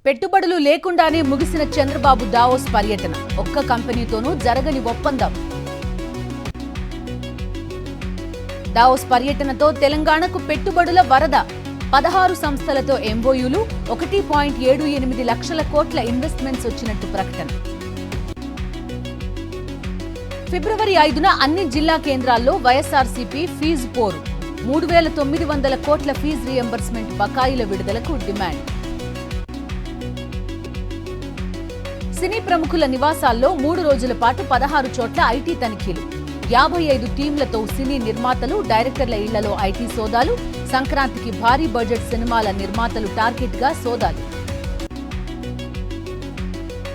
పెట్టుబడులు లేకుండానే ముగిసిన చంద్రబాబు దావోస్ పర్యటన. ఒక్క కంపెనీతోనూ జరగని ఒప్పందం. దావోస్ పర్యటనతో తెలంగాణకు పెట్టుబడుల వరద. 16 సంస్థలతో ఎంఓయూలు, 1.78 లక్షల కోట్ల ఇన్వెస్ట్మెంట్స్ వచ్చినట్టు ప్రకటన. ఫిబ్రవరి 5న అన్ని జిల్లా కేంద్రాల్లో వైఎస్ఆర్సీపీ ఫీజు పోరు. 3,900 కోట్ల ఫీజు రీఎంబర్స్మెంట్ బకాయిల విడుదలకు డిమాండ్. సినీ ప్రముఖుల నివాసాల్లో 3 రోజుల పాటు 16 చోట్ల ఐటీ తనిఖీలు. 55 టీంలతో సినీ నిర్మాతలు, డైరెక్టర్ల ఇళ్లలో ఐటీ సోదాలు. సంక్రాంతికి భారీ బడ్జెట్ సినిమాల నిర్మాతలు టార్గెట్ గా సోదాలు.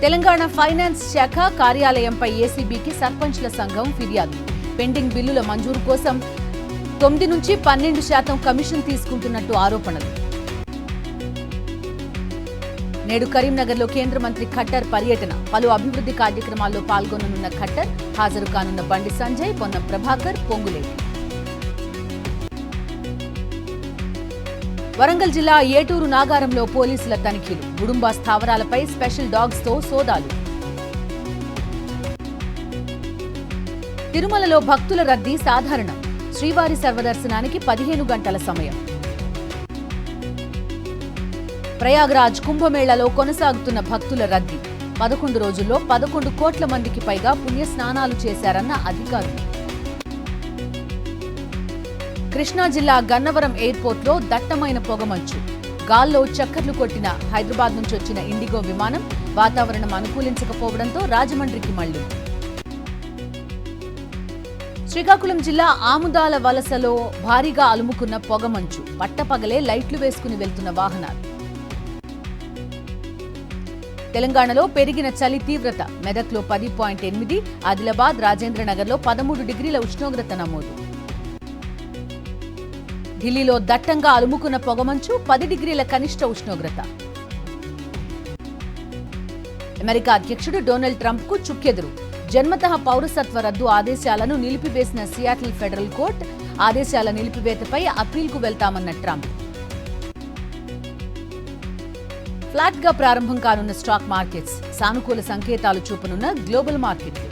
తెలంగాణ ఫైనాన్స్ శాఖ కార్యాలయంపై ఏసీబీకి సర్పంచ్ల సంఘం ఫిర్యాదు. పెండింగ్ బిల్లుల మంజూరు కోసం 9 నుంచి 12% కమిషన్ తీసుకుంటున్నట్టు ఆరోపణలు. నేడు కరీంనగర్లో కేంద్ర మంత్రి ఖట్టర్ పర్యటన. పలు అభివృద్ధి కార్యక్రమాల్లో పాల్గొననున్న ఖట్టర్ హాజరు కానున్న బండి సంజయ్, పొన్నం ప్రభాకర్, పొంగులేటి. వరంగల్ జిల్లా ఏటూరు నాగారంలో పోలీసుల తనిఖీలు. గుడుంబా స్థావరాలపై స్పెషల్ డాగ్స్ తో సోదాలు. తిరుమలలో భక్తుల రద్దీ సాధారణం. శ్రీవారి సర్వదర్శనానికి 15 గంటల సమయం. ప్రయాగ్రాజ్ కుంభమేళాలో కొనసాగుతున్న భక్తుల రద్దీ. 11 రోజుల్లో 11 కోట్ల మందికి పైగా పుణ్యస్నానాలు చేశారన్న అధికారులు. కృష్ణా జిల్లా గన్నవరం ఎయిర్పోర్ట్లో దట్టమైన పొగమంచు. గాల్లో చక్కర్లు కొట్టిన హైదరాబాద్ నుంచి వచ్చిన ఇండిగో విమానం. వాతావరణం అనుకూలించకపోవడంతో రాజమండ్రికి మళ్లీ. శ్రీకాకుళం జిల్లా ఆముదాల వలసలో భారీగా అలుముకున్న పొగమంచు. పట్టపగలే లైట్లు వేసుకుని వెళ్తున్న వాహనాలు. తెలంగాణలో పెరిగిన చలి తీవ్రత. మెదక్లో 10.8, ఆదిలాబాద్, రాజేంద్రనగర్లో 13 డిగ్రీల ఉష్ణోగ్రత నమోదు. ఢిల్లీలో దట్టంగా అలుముకున్న పొగమంచు, 10 డిగ్రీల కనిష్ట ఉష్ణోగ్రత. అమెరికా అధ్యక్షుడు డొనాల్డ్ ట్రంప్ కు చుక్కెదురు. జన్మతః పౌరసత్వ రద్దు ఆదేశాలను నిలిపివేసిన సియాటిల్ ఫెడరల్ కోర్టు. ఆదేశాల నిలిపివేతపై అప్పీల్కు వెళ్తామన్న ట్రంప్. ఫ్లాట్ గా ప్రారంభం కానున్న స్టాక్ మార్కెట్స్. సానుకూల సంకేతాలు చూపనున్న గ్లోబల్ మార్కెట్లు.